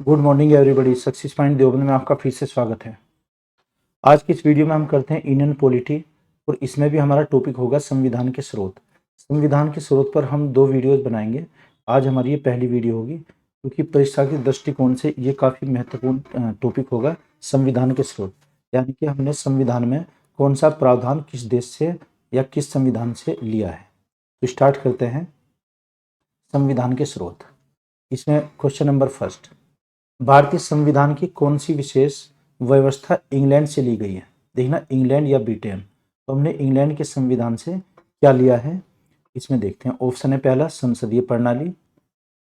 Good morning everybody. Success point Deoband में आपका फिर से स्वागत है। आज की इस वीडियो में हम करते हैं इंडियन पॉलिटी और इसमें भी हमारा टॉपिक होगा संविधान के स्रोत। संविधान के स्रोत पर हम 2 वीडियोस बनाएंगे। आज हमारी ये पहली वीडियो होगी क्योंकि परीक्षा के दृष्टिकोण से ये काफ़ी महत्वपूर्ण टॉपिक होगा, संविधान के स्रोत। यानी कि हमने संविधान में कौन सा प्रावधान किस देश से या किस संविधान से लिया है। तो स्टार्ट करते हैं संविधान के स्रोत। इसमें क्वेश्चन नंबर फर्स्ट, भारतीय संविधान की कौन सी विशेष व्यवस्था इंग्लैंड से ली गई है। देखना इंग्लैंड या ब्रिटेन, तो हमने इंग्लैंड के संविधान से क्या लिया है इसमें देखते हैं। ऑप्शन है पहला संसदीय प्रणाली,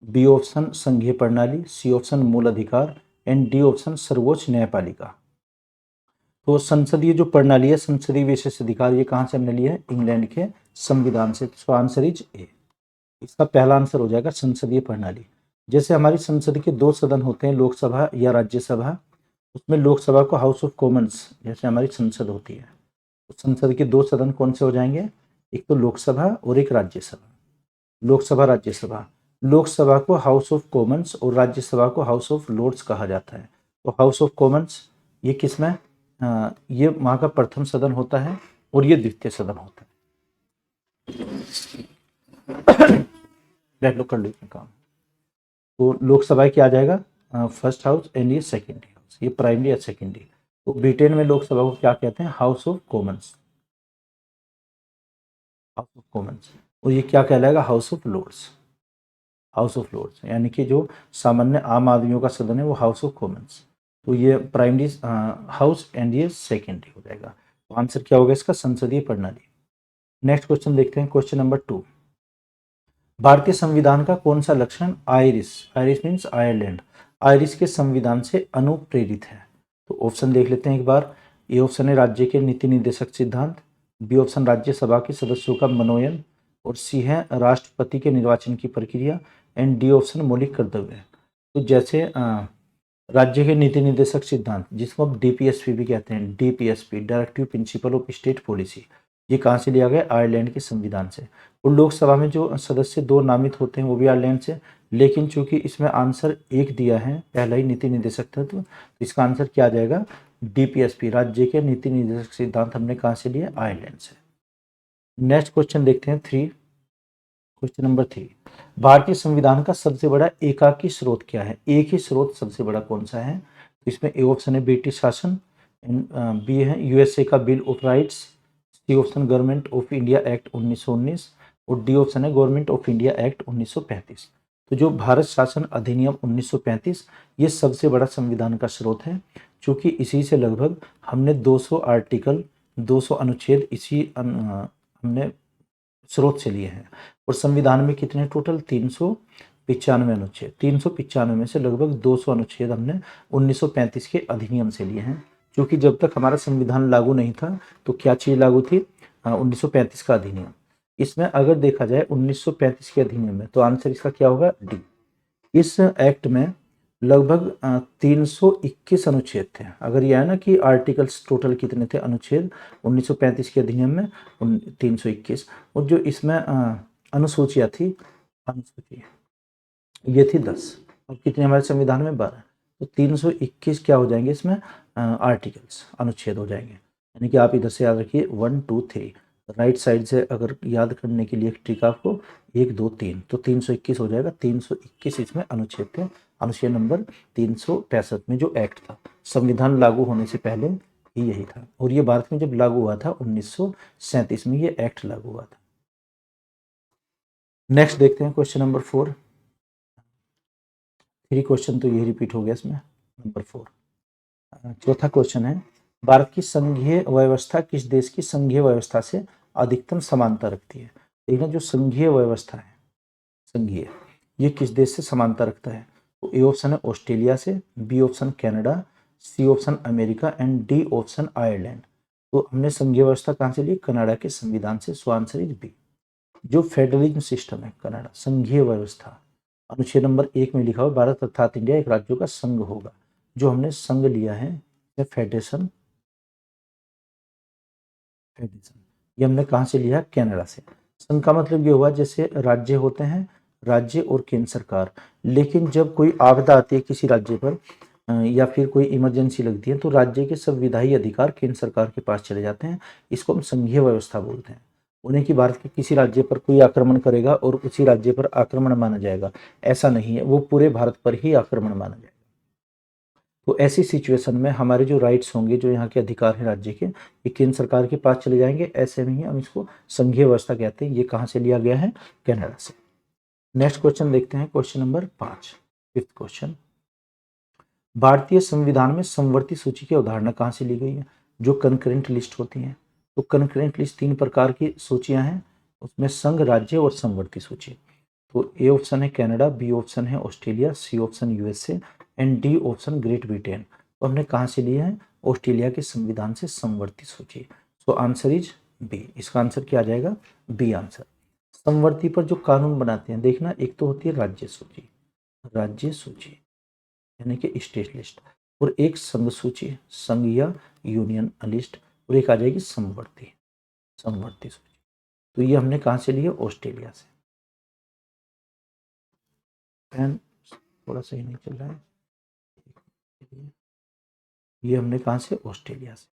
बी ऑप्शन संघीय प्रणाली, सी ऑप्शन मूल अधिकार एंड डी ऑप्शन सर्वोच्च न्यायपालिका। तो संसदीय जो प्रणाली है, संसदीय विशेष अधिकार, ये कहाँ से हमने लिया है? इंग्लैंड के संविधान से। तो आंसर इज ए। इसका पहला आंसर हो जाएगा संसदीय प्रणाली। जैसे हमारी संसद के 2 सदन होते हैं, लोकसभा या राज्यसभा। उसमें लोकसभा को हाउस ऑफ कॉमन्स जैसे हमारी संसद होती है, तो संसद के 2 सदन कौन से हो जाएंगे? एक तो लोकसभा और एक राज्यसभा। लोकसभा राज्यसभा, लोकसभा को हाउस ऑफ कॉमन्स और राज्यसभा को हाउस ऑफ लॉर्ड्स कहा जाता है। तो हाउस ऑफ कॉमन्स ये किसमें, ये वहाँ का प्रथम सदन होता है और ये द्वितीय सदन होता है। बैठ लो, कर लो काम। तो लोकसभा क्या आ जाएगा? फर्स्ट हाउस एंड ये सेकेंड हाउस, ये प्राइमरी या सेकेंडरी। तो ब्रिटेन में लोकसभा को क्या कहते हैं? House of Commons, House of Commons. और ये क्या कहलाएगा? House of Lords, House of Lords. यानी कि जो सामान्य आम आदमियों का सदन है वो हाउस ऑफ कॉमन्स। तो ये प्राइमरी हाउस एंड ये सेकेंडरी हो जाएगा। तो आंसर क्या होगा इसका? संसदीय प्रणाली। नेक्स्ट क्वेश्चन देखते हैं, क्वेश्चन नंबर 2। भारतीय संविधान का कौन सा लक्षण Irish, Irish means Ireland, Irish के संविधान से अनुप्रेरित है? तो ऑप्शन देख लेते हैं एक बार। ए ऑप्शन है राज्य के नीति निर्देशक सिद्धांत, बी ऑप्शन राज्यसभा के सदस्यों का मनोनयन, और सी है राष्ट्रपति के निर्वाचन की प्रक्रिया, एंड डी ऑप्शन मौलिक कर्तव्य। तो जैसे राज्य के नीति निर्देशक सिद्धांत, जिसको हम डीपीएसपी भी कहते हैं, DPSP directive principle of state policy, ये कहाँ से लिया गया? आयरलैंड के संविधान से। और लोकसभा में जो सदस्य 2 नामित होते हैं वो भी आयरलैंड से। लेकिन चूंकि इसमें आंसर 1 दिया है, पहला ही नीति निर्देशक तत्व, तो इसका आंसर क्या आ जाएगा? डीपीएसपी, राज्य के नीति निर्देशक सिद्धांत हमने कहाँ से लिए? आयरलैंड से। नेक्स्ट क्वेश्चन देखते हैं 3, क्वेश्चन नंबर 3। भारतीय संविधान का सबसे बड़ा एकाकी स्रोत क्या है? एक ही स्रोत सबसे बड़ा कौन सा है? तो इसमें ए ऑप्शन है ब्रिटिश शासन, बी है यूएसए का Bill of Rights, C option Government of India Act 1919 और डी ऑप्शन है गवर्नमेंट ऑफ इंडिया एक्ट 1935। तो जो भारत शासन अधिनियम 1935 ये सबसे बड़ा संविधान का स्रोत है, क्योंकि इसी से लगभग हमने 200 आर्टिकल, 200 अनुच्छेद इसी हमने स्रोत से लिए हैं। और संविधान में कितने टोटल? 395 अनुच्छेद। 395 में से लगभग 200 अनुच्छेद हमने 1935 के अधिनियम से लिए हैं, क्योंकि जब तक हमारा संविधान लागू नहीं था तो क्या चीज लागू थी? 1935 का अधिनियम। इसमें अगर देखा जाए 1935 के अधिनियम में, तो आंसर इसका क्या होगा? डी। इस एक्ट में लगभग 321 अनुच्छेद थे। अगर यह है ना कि आर्टिकल्स टोटल कितने थे? अनुच्छेद 1935 के अधिनियम में 321, और जो इसमें अनुसूचियाँ थी, अनुसूची ये थी 10, और कितने हमारे संविधान में? 12। तो 321 क्या हो जाएंगे इसमें? आर्टिकल्स, अनुच्छेद हो जाएंगे। यानी कि आप इधर से याद रखिए 1 2 3, राइट साइड से अगर याद करने के लिए एक ट्रिक आपको 1 2 3, तो 321 हो जाएगा। 321 इसमें अनुच्छेद थे। अनुच्छेद नंबर 365 में जो एक्ट था, संविधान लागू होने से पहले ही यही था। और ये भारत में जब लागू हुआ था 1937 में ये एक्ट लागू हुआ था। नेक्स्ट देखते हैं क्वेश्चन नंबर 4। 3 क्वेश्चन तो यही रिपीट हो गया इसमें। नंबर 4, चौथा क्वेश्चन है, भारत की संघीय व्यवस्था किस देश की संघीय व्यवस्था से अधिकतम समानता रखती है? देखना जो संघीय व्यवस्था है, संघीय, ये किस देश से समानता रखता है? तो ए ऑप्शन है ऑस्ट्रेलिया से, B option Canada, C option America and D option Ireland. तो हमने संघीय व्यवस्था कहाँ से ली? कनाडा के संविधान से। So answer is B. जो फेडरलिज्म सिस्टम है कनाडा, संघीय व्यवस्था, अनुच्छेद नंबर 1 में लिखा हुआ भारत अर्थात इंडिया एक राज्यों का संघ होगा। जो हमने संघ लिया है फेडरेशन, फेडरेशन ये हमने कहाँ से लिया? कनाडा से। संघ का मतलब ये हुआ जैसे राज्य होते हैं, राज्य और केंद्र सरकार, लेकिन जब कोई आपदा आती है किसी राज्य पर या फिर कोई इमरजेंसी लगती है तो राज्य के सब विधायी अधिकार केंद्र सरकार के पास चले जाते हैं। इसको हम संघीय व्यवस्था बोलते हैं। उन्हें कि भारत के किसी राज्य पर कोई आक्रमण करेगा और उसी राज्य पर आक्रमण माना जाएगा, ऐसा नहीं है, वो पूरे भारत पर ही आक्रमण माना जाएगा। तो ऐसी सिचुएशन में हमारे जो राइट्स होंगे, जो यहाँ के अधिकार हैं राज्य के, ये केंद्र सरकार के पास चले जाएंगे। ऐसे में ही हम इसको संघीय व्यवस्था कहते हैं। ये कहाँ से लिया गया है? कनाडा से। नेक्स्ट क्वेश्चन देखते हैं, क्वेश्चन नंबर 5, फिफ्थ क्वेश्चन। भारतीय संविधान में समवर्ती सूची की अवधारणा कहाँ से ली गई है? जो कंकरेंट लिस्ट होती हैं, तो कंकरेंट लिस्ट 3 प्रकार की सूचियां हैं, उसमें संघ, राज्य और समवर्ती सूची। तो ए ऑप्शन है कनाडा, बी ऑप्शन है Australia, C option USA and D option Great Britain. तो हमने कहाँ से लिए हैं? ऑस्ट्रेलिया के संविधान से समवर्ती सूची। So answer is B. इसका आंसर क्या आ जाएगा? B answer. समवर्ती पर जो कानून बनाते हैं, देखना, एक तो होती है राज्य सूची, राज्य सूची यानी कि स्टेट लिस्ट, और एक संघ सूची, संघ या यूनियन लिस्ट, और एक आ जाएगी समवर्ती, समवर्ती सूची। तो ये हमने कहाँ से लिया? ऑस्ट्रेलिया से। पेन थोड़ा सही नहीं चल रहा है। ये हमने कहाँ से? ऑस्ट्रेलिया से,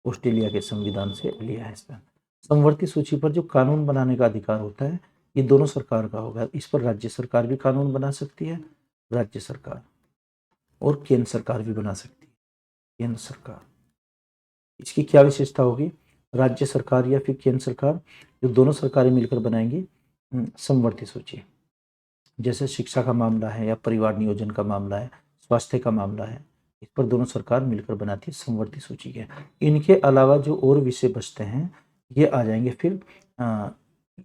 ऑस्ट्रेलिया के संविधान से लिया है इसका। समवर्ती सूची पर जो कानून बनाने का अधिकार होता है, ये दोनों सरकार का होगा। इस पर राज्य सरकार भी कानून बना सकती है, राज्य सरकार, और केंद्र सरकार भी बना सकती है, केंद्र सरकार। इसकी क्या विशेषता होगी? राज्य सरकार या फिर केंद्र सरकार, जो दोनों सरकारें मिलकर बनाएंगी समवर्ती सूची। जैसे शिक्षा का मामला है या परिवार नियोजन का मामला है, स्वास्थ्य का मामला है, इस पर दोनों सरकार मिलकर बनाती है समवर्ती सूची के। इनके अलावा जो और विषय बचते हैं, ये आ जाएंगे फिर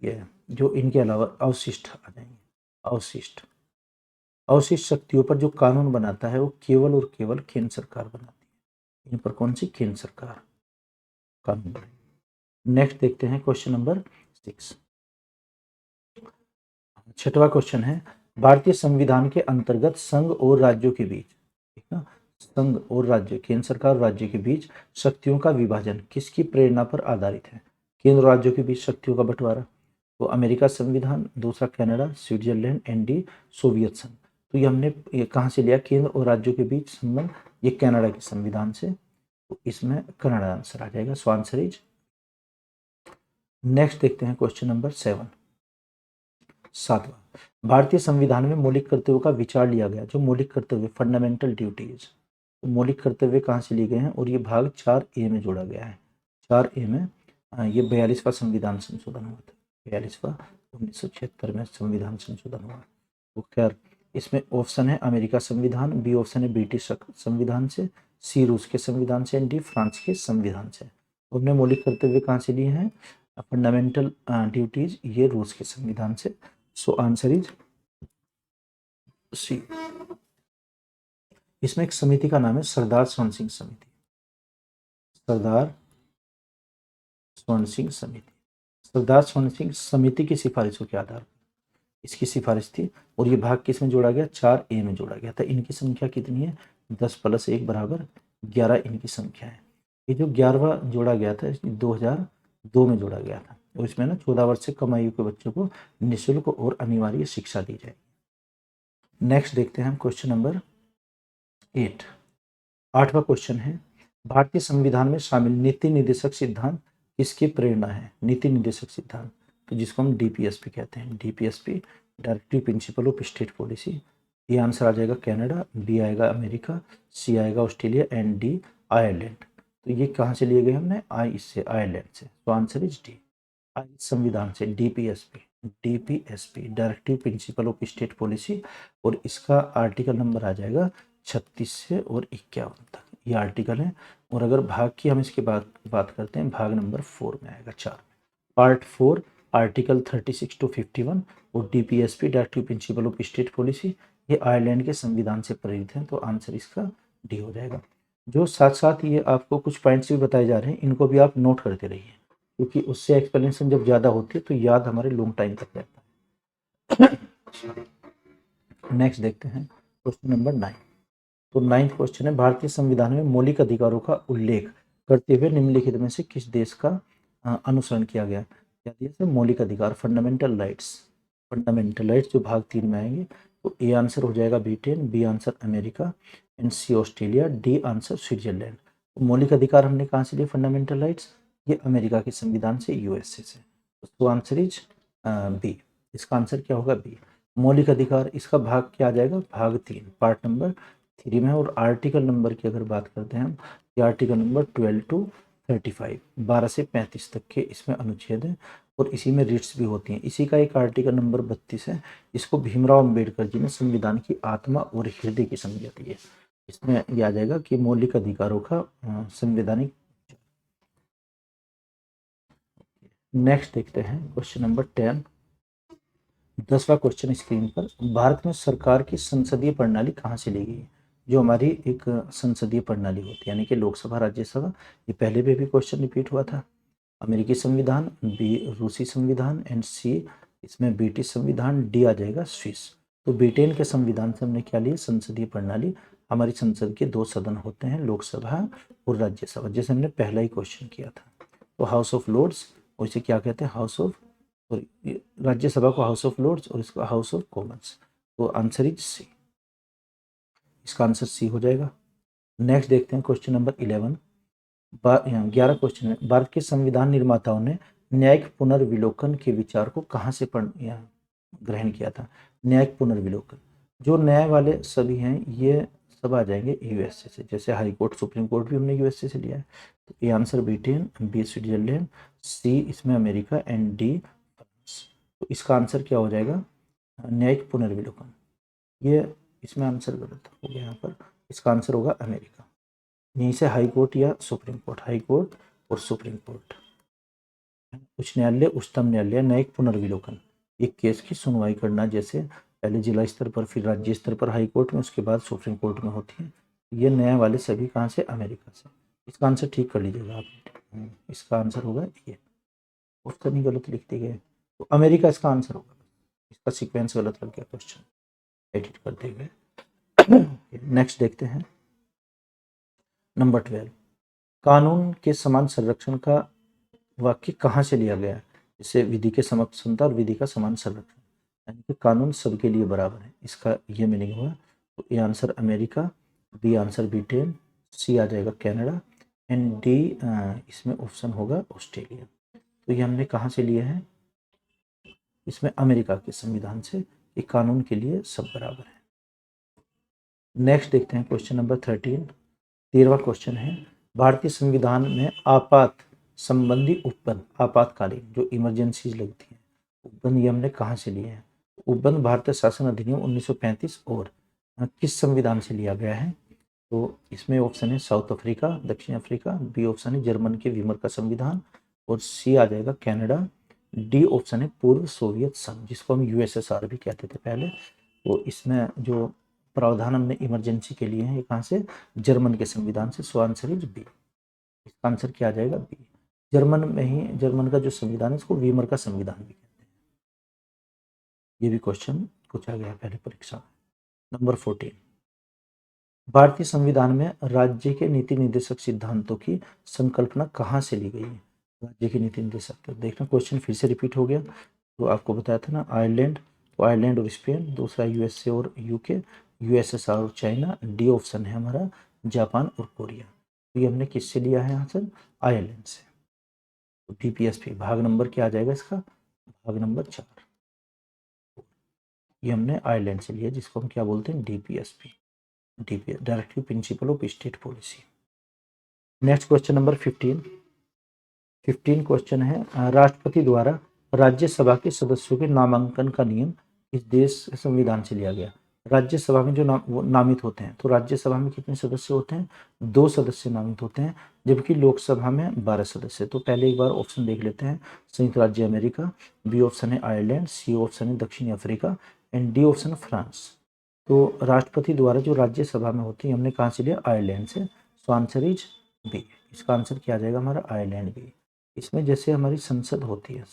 ये जो इनके अलावा अवशिष्ट आ जाएंगे। अवशिष्ट, अवशिष्ट शक्तियों पर जो कानून बनाता है वो केवल और केवल केंद्र सरकार बनाती है। इन पर कौन सी? केंद्र सरकार कानून बनाएगी। नेक्स्ट देखते हैं क्वेश्चन नंबर 6। छठवां क्वेश्चन है, भारतीय संविधान के अंतर्गत संघ और राज्यों के बीच, ठीक ना, संघ और राज्य, केंद्र सरकार और राज्य के बीच शक्तियों का विभाजन किसकी प्रेरणा पर आधारित है? केंद्र और राज्यों के बीच शक्तियों का बंटवारा, तो अमेरिका संविधान, दूसरा Canada, Switzerland and D Soviet संघ। तो ये हमने ये कहाँ से लिया? केंद्र और राज्यों के बीच संबंध, ये कनाडा के संविधान से। तो इसमें कनाडा आंसर आ जाएगा। सो आंसर इज। नेक्स्ट देखते हैं क्वेश्चन नंबर 7, सातवां। भारतीय संविधान में मौलिक कर्तव्यों का विचार लिया गया। जो मौलिक कर्तव्य, फंडामेंटल ड्यूटीज, तो मौलिक कर्तव्य कहाँ से लिए गए हैं? और ये भाग 4A में जोड़ा गया है। 4A में ये 42वां संविधान संशोधन हुआ था, 42वां 1976 में संविधान संशोधन हुआ। तो खैर इसमें ऑप्शन है अमेरिका संविधान, बी ऑप्शन है ब्रिटिश संविधान से, सी रूस के संविधान से एंड डी फ्रांस के संविधान से। तो हमने मौलिक कर्तव्य कहाँ से लिए हैं? फंडामेंटल ड्यूटीज, ये रूस के संविधान से। So answer is C. इसमें एक समिति का नाम है सरदार स्वर्ण सिंह समिति, सरदार स्वर्ण सिंह समिति। सरदार स्वर्ण सिंह समिति की सिफारिशों के आधार पर इसकी सिफारिश थी, और ये भाग किस में जोड़ा गया? 4A में जोड़ा गया था। इनकी संख्या कितनी है? 10 + 1 = 11 इनकी संख्या है। ये जो 11वां जोड़ा गया था 2002 में जोड़ा गया था, और इसमें ना 14 वर्ष से कम आयु के बच्चों को निःशुल्क और अनिवार्य शिक्षा दी जाएगी। नेक्स्ट देखते हैं हम क्वेश्चन नंबर 8। 8वां क्वेश्चन है, भारतीय संविधान में शामिल नीति निर्देशक सिद्धांत किसकी प्रेरणा है? नीति निर्देशक सिद्धांत, तो जिसको हम DPSP कहते हैं, DPSP directive principle of state policy. ये आंसर आ जाएगा कनाडा, बी आएगा अमेरिका, सी आएगा ऑस्ट्रेलिया एंड डी आयरलैंड। तो ये कहाँ से लिए गए हमने? इससे, आयरलैंड से। तो आंसर इज डी। संविधान से DPSP directive principle of state policy, और इसका आर्टिकल नंबर आ जाएगा 36 से और 51 तक ये आर्टिकल है। और अगर भाग की हम इसके बात करते हैं, भाग नंबर 4 में आएगा, 4 पार्ट 4 आर्टिकल 36 to 51। और DPSP directive principle of state policy ये आयरलैंड के संविधान से प्रेरित हैं। तो आंसर इसका डी हो जाएगा। जो साथ साथ ये आपको कुछ पॉइंट्स भी बताए जा रहे हैं, इनको भी आप नोट करते रहिए, क्योंकि उससे एक्सप्लेनेशन जब ज़्यादा होती है तो याद हमारे लॉन्ग टाइम तक रहता है। नेक्स्ट देखते हैं क्वेश्चन नंबर 9। तो 9th क्वेश्चन है, भारतीय संविधान में मौलिक अधिकारों का उल्लेख करते हुए निम्नलिखित में से किस देश का अनुसरण किया गया? क्या दिया? मौलिक अधिकार, फंडामेंटल राइट्स, फंडामेंटल राइट्स जो भाग 3 में आएंगे। तो ए आंसर हो जाएगा Britain, B answer America and C Australia, D answer Switzerland. तो मौलिक अधिकार हमने कहाँ से लिए फंडामेंटल राइट्स? ये अमेरिका के संविधान से, यूएसए से। तो आंसर इज बी। इसका आंसर क्या होगा? बी। मौलिक अधिकार इसका भाग क्या आ जाएगा? भाग 3 पार्ट नंबर 3 में। और आर्टिकल नंबर की अगर बात करते हैं हम, ये आर्टिकल नंबर 12 to 35, 12 से 35 तक के इसमें अनुच्छेद हैं और इसी में रिट्स भी होती हैं। इसी का एक आर्टिकल नंबर 32 है, इसको भीमराव अंबेडकर जी ने संविधान की आत्मा और हृदय की संज्ञा दी है। इसमें यह आ जाएगा कि मौलिक अधिकारों का संवैधानिक। नेक्स्ट देखते हैं क्वेश्चन नंबर 10, 10वां क्वेश्चन स्क्रीन पर। भारत में सरकार की संसदीय प्रणाली कहाँ से ली गई? जो हमारी एक संसदीय प्रणाली होती है, यानी कि लोकसभा राज्यसभा, ये पहले भी क्वेश्चन रिपीट हुआ था। अमेरिकी संविधान, बी रूसी संविधान एंड सी इसमें ब्रिटिश संविधान, डी आ जाएगा स्विस। तो ब्रिटेन के संविधान से हमने क्या लिया? संसदीय प्रणाली। हमारी संसद के 2 सदन होते हैं, लोकसभा और राज्यसभा, जैसे हमने पहला ही क्वेश्चन किया था। तो हाउस ऑफ लॉर्ड्स, और इसे क्या कहते हैं? हाउस ऑफ, और राज्यसभा को हाउस ऑफ लॉर्ड्स और इसको हाउस ऑफ कॉमन्स। तो आंसर इज सी। इसका आंसर सी हो जाएगा। नेक्स्ट देखते हैं क्वेश्चन नंबर 11, 11 क्वेश्चन है। भारत के संविधान निर्माताओं ने न्यायिक पुनर्विलोकन के विचार को कहाँ से ग्रहण किया था? न्यायिक पुनर्विलोकन, जो न्याय वाले सभी हैं ये सब आ जाएंगे यूएसए से, जैसे हाई कोर्ट, सुप्रीम कोर्ट भी हमने यूएसए से लिया है। तो A answer Britain, B Switzerland, C इसमें अमेरिका एंड डी फ्रांस। तो इसका आंसर क्या हो जाएगा? न्यायिक पुनर्विलोकन। ये इसमें आंसर गलत हो गया यहाँ पर, इसका आंसर होगा अमेरिका। यहीं से हाई कोर्ट या सुप्रीम कोर्ट, हाई कोर्ट और सुप्रीम कोर्ट, उच्च न्यायालय, उच्चतम न्यायालय, न्यायिक पुनर्विलोकन, एक केस की सुनवाई करना, जैसे पहले जिला स्तर पर, फिर राज्य स्तर पर हाई कोर्ट में, उसके बाद सुप्रीम कोर्ट में होती है। ये न्याय वाले सभी कहाँ से? अमेरिका से। इसका आंसर ठीक कर लीजिएगा आप, इसका आंसर होगा ये। ऑप्शन ही गलत लिख दिए गए, तो अमेरिका इसका आंसर होगा। इसका सीक्वेंस गलत लग गया, क्वेश्चन एडिट कर दिए गए। नेक्स्ट देखते हैं नंबर 12, कानून के समान संरक्षण का वाक्य कहाँ से लिया गया है? जैसे विधि के समक्ष समता और विधि का समान संरक्षण, यानी कि कानून सबके लिए बराबर है, इसका ये मीनिंग हुआ। तो A answer America, B answer Britain, C आ जाएगा कनाडा एंड डी इसमें ऑप्शन होगा ऑस्ट्रेलिया। तो ये हमने कहाँ से लिए हैं? इसमें अमेरिका के संविधान से, कि कानून के लिए सब बराबर है। नेक्स्ट देखते हैं क्वेश्चन नंबर 13, 13वां क्वेश्चन है। भारतीय संविधान में आपात संबंधी उपबंध, आपातकालीन जो इमरजेंसीज लगती हैं, उपबंध ये हमने कहाँ से लिए हैं? उपबंध भारतीय शासन अधिनियम 1935 और किस संविधान से लिया गया है? तो इसमें ऑप्शन है साउथ अफ्रीका, दक्षिण अफ्रीका, बी ऑप्शन है जर्मन के वीमर का संविधान और सी आ जाएगा कनाडा, डी ऑप्शन है पूर्व सोवियत संघ, जिसको हम यूएसएसआर भी कहते थे पहले। तो इसमें जो प्रावधान हमने इमरजेंसी के लिए हैं, ये कहाँ से? जर्मन के संविधान से। So answer is B. इसका आंसर क्या आ जाएगा? बी। जर्मन में ही, जर्मन का जो संविधान है इसको वीमर का संविधान भी कहते हैं। ये भी क्वेश्चन पूछा गया पहले परीक्षा में। नंबर 14, भारतीय संविधान में राज्य के नीति निर्देशक सिद्धांतों की संकल्पना कहाँ से ली गई है? राज्य के नीति निर्देशक, तो देखना क्वेश्चन फिर से रिपीट हो गया। तो आपको बताया था ना, आयरलैंड, तो आयरलैंड और स्पेन, दूसरा यूएसए और यूके, यूएसएसआर और चाइना, डी ऑप्शन है हमारा जापान और कोरिया। तो ये हमने किससे लिया है आंसर? आयरलैंड से। तो डीपीएसपी भाग नंबर क्या आ जाएगा इसका? भाग नंबर 4। ये हमने आयरलैंड से लिया, जिसको हम क्या बोलते हैं? DPSP, DPS directive principle of state policy. Next question number 15, 15 question है। राष्ट्रपति द्वारा राज्यसभा के सदस्यों के नामांकन का नियम इस देश के संविधान से लिया गया। राज्यसभा में जो नामित होते हैं, तो राज्यसभा में कितने सदस्य होते हैं? 2 सदस्य नामित होते हैं, जबकि लोकसभा में 12 सदस्य। तो पहले एक बार ऑप्शन देख लेते हैं। संयुक्त राज्य अमेरिका, बी ऑप्शन है आयरलैंड, सी ऑप्शन है दक्षिणी Africa and D option France. तो राष्ट्रपति द्वारा जो राज्यसभा में होती है, हमने कहाँ से लिया? आयरलैंड से। So answer is B. इसका आंसर क्या आ जाएगा हमारा? Ireland B. इसमें जैसे हमारी संसद होती है,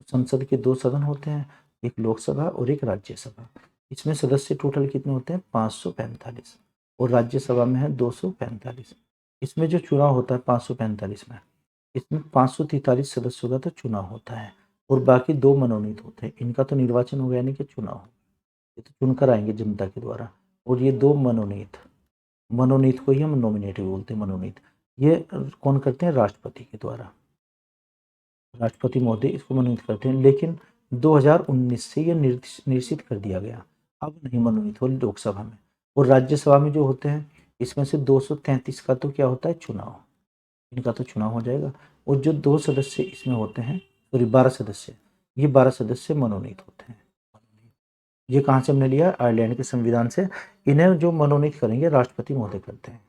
संसद के 2 सदन होते हैं, एक लोकसभा और एक राज्यसभा। इसमें सदस्य टोटल कितने होते हैं? 545 और राज्यसभा में है 245। इसमें जो चुनाव होता है 545 में, इसमें 543 सदस्यों का तो चुनाव होता है और बाकी 2 मनोनीत होते हैं। इनका तो निर्वाचन हो गया, यानी कि चुनाव, ये तो चुनकर आएंगे जनता के द्वारा। और ये 2 मनोनीत, मनोनीत को ही हम नॉमिनेट भी बोलते हैं, मनोनीत। ये कौन करते हैं? राष्ट्रपति के द्वारा, राष्ट्रपति महोदय इसको मनोनीत करते हैं। लेकिन 2019 से ये निश्चित कर दिया गया, अब नहीं मनोनीत हो लोकसभा में। और राज्यसभा में जो होते हैं, इसमें से 233 का तो क्या होता है? चुनाव, इनका तो चुनाव हो जाएगा। और जो 2 सदस्य इसमें होते हैं, सॉरी 12 सदस्य, ये 12 सदस्य मनोनीत होते हैं। ये कहाँ से हमने लिया? आयरलैंड के संविधान से। इन्हें जो मनोनीत करेंगे राष्ट्रपति महोदय करते हैं।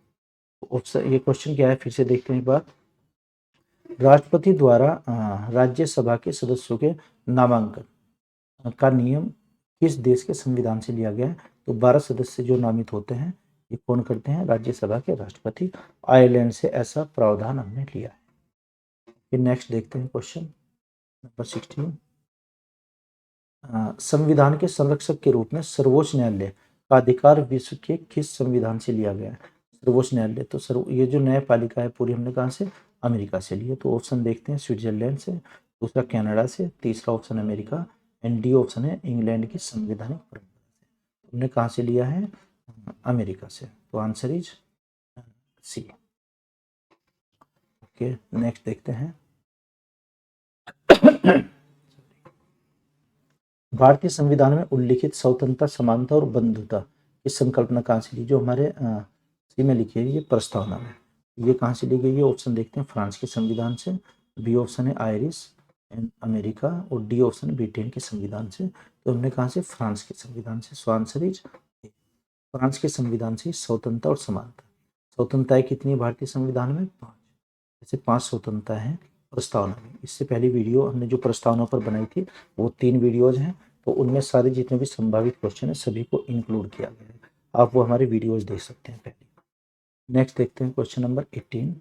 ऑप्शन, ये क्वेश्चन क्या है फिर से देखते हैं एक बार। राष्ट्रपति द्वारा राज्यसभा के सदस्यों के नामांकन का नियम किस देश के संविधान से लिया गया है? तो 12 सदस्य जो नामित होते हैं, ये कौन करते हैं? राज्यसभा के राष्ट्रपति। आयरलैंड से ऐसा प्रावधान हमने लिया है। फिर नेक्स्ट देखते हैं क्वेश्चन नंबर 16। संविधान के संरक्षक के रूप में सर्वोच्च न्यायालय का अधिकार विश्व के किस संविधान से लिया गया है? सर्वोच्च न्यायालय, तो ये जो न्यायपालिका है पूरी हमने कहाँ से? अमेरिका से लिए। तो ऑप्शन देखते हैं, स्विट्जरलैंड से, दूसरा कनाडा से, तीसरा option America, and D option है इंग्लैंड की संवैधानिक परंपरा से। हमने कहाँ से लिया है? अमेरिका से। तो answer is C. Okay, next देखते हैं। भारतीय संविधान में उल्लिखित स्वतंत्रता, समानता और बंधुता की संकल्पना कहाँ से ली? जो हमारे सी में लिखी है, ये प्रस्तावना में, ये कहाँ से ली गई है? ऑप्शन देखते हैं, फ्रांस के संविधान से, बी ऑप्शन है आयरिश एंड अमेरिका, और डी ऑप्शन है ब्रिटेन के संविधान से। तो हमने कहाँ से? फ्रांस के संविधान से। सो आंसर इज फ्रांस के संविधान से स्वतंत्रता और समानता। स्वतंत्रताएं कितनी है भारतीय संविधान में? 5। जैसे 5 स्वतंत्रता है प्रस्तावना में। इससे पहली वीडियो हमने जो प्रस्तावना पर बनाई थी, वो 3 वीडियोज हैं, तो उनमें सारे जितने भी संभावित क्वेश्चन है सभी को इंक्लूड किया गया है। आप वो हमारे वीडियोज देख सकते हैं पहले। नेक्स्ट देखते हैं क्वेश्चन नंबर 18।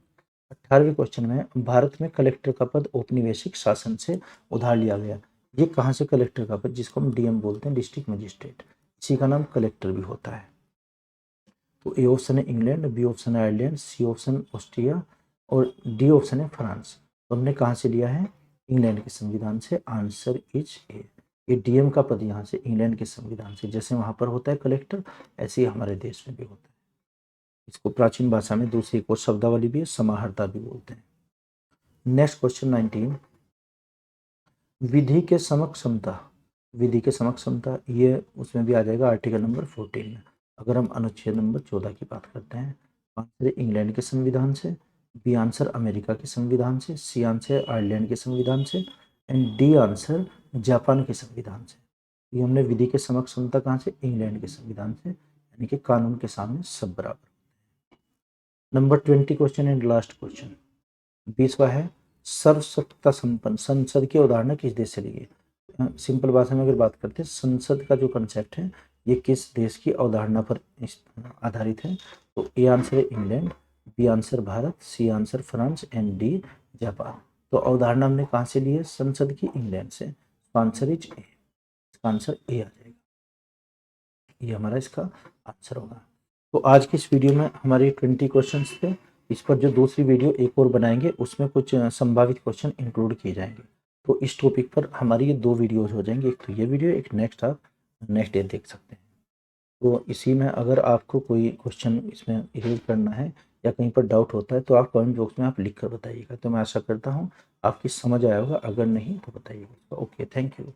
18वें क्वेश्चन में, भारत में कलेक्टर का पद औपनिवेशिक शासन से उधार लिया गया। ये कहाँ से कलेक्टर का पद, जिसको हम डीएम बोलते हैं, डिस्ट्रिक्ट मजिस्ट्रेट, इसी का नाम कलेक्टर भी होता है। तो ए ऑप्शन है इंग्लैंड, बी ऑप्शन है आयरलैंड, सी ऑप्शन ऑस्ट्रिया, और डी ऑप्शन है फ्रांस। तो हमने कहाँ से लिया है? इंग्लैंड के संविधान से। Answer is a. ये डीएम का पद यहाँ से इंग्लैंड के संविधान से, जैसे वहाँ पर होता है कलेक्टर, ऐसे ही हमारे देश में भी होता है। इसको प्राचीन भाषा में दूसरी एक और शब्दावली भी है, समाहर्ता भी बोलते हैं। Next question 19। विधि के समक्षमता, विधि के समक्षमता, ये उसमें भी आ जाएगा आर्टिकल नंबर 14 में। अगर हम अनुच्छेद नंबर 14 की बात करते हैं, आंसर इंग्लैंड के संविधान से, बी आंसर अमेरिका के संविधान से, सी आंसर आयरलैंड के संविधान से, एंड डी आंसर जापान के संविधान से। ये हमने विधि के समक्षमता कहाँ से? इंग्लैंड के संविधान से, यानी कि कानून के सामने सब बराबर। Number 20 question and last question 20वां है, सर्वसत्ता संपन्न संसद की अवधारणा किस देश से ली गई? सिंपल भाषा में अगर बात करते हैं, संसद का जो कंसेप्ट है ये किस देश की अवधारणा पर आधारित है? तो ए आंसर है England, B answer Bharat, C answer France, and D Japan. तो अवधारणा हमने कहाँ से ली है? संसद की, इंग्लैंड से। आंसर इज ए, इसका आंसर ए आ जाएगा, ये हमारा इसका आंसर होगा। तो आज की इस वीडियो में हमारे 20 क्वेश्चंस थे। इस पर जो दूसरी वीडियो एक और बनाएंगे उसमें कुछ संभावित क्वेश्चन इंक्लूड किए जाएंगे। तो इस टॉपिक पर हमारी ये 2 वीडियोज हो जाएंगी, एक तो ये वीडियो, एक नेक्स्ट, आप नेक्स्ट डे देख सकते हैं। तो इसी में अगर आपको कोई क्वेश्चन इसमें इरेज करना है या कहीं पर डाउट होता है तो आप कमेंट बॉक्स में आप लिख कर बताइएगा। तो मैं आशा करता हूँ आपकी समझ आया होगा, अगर नहीं तो बताइएगा। Okay, thank you.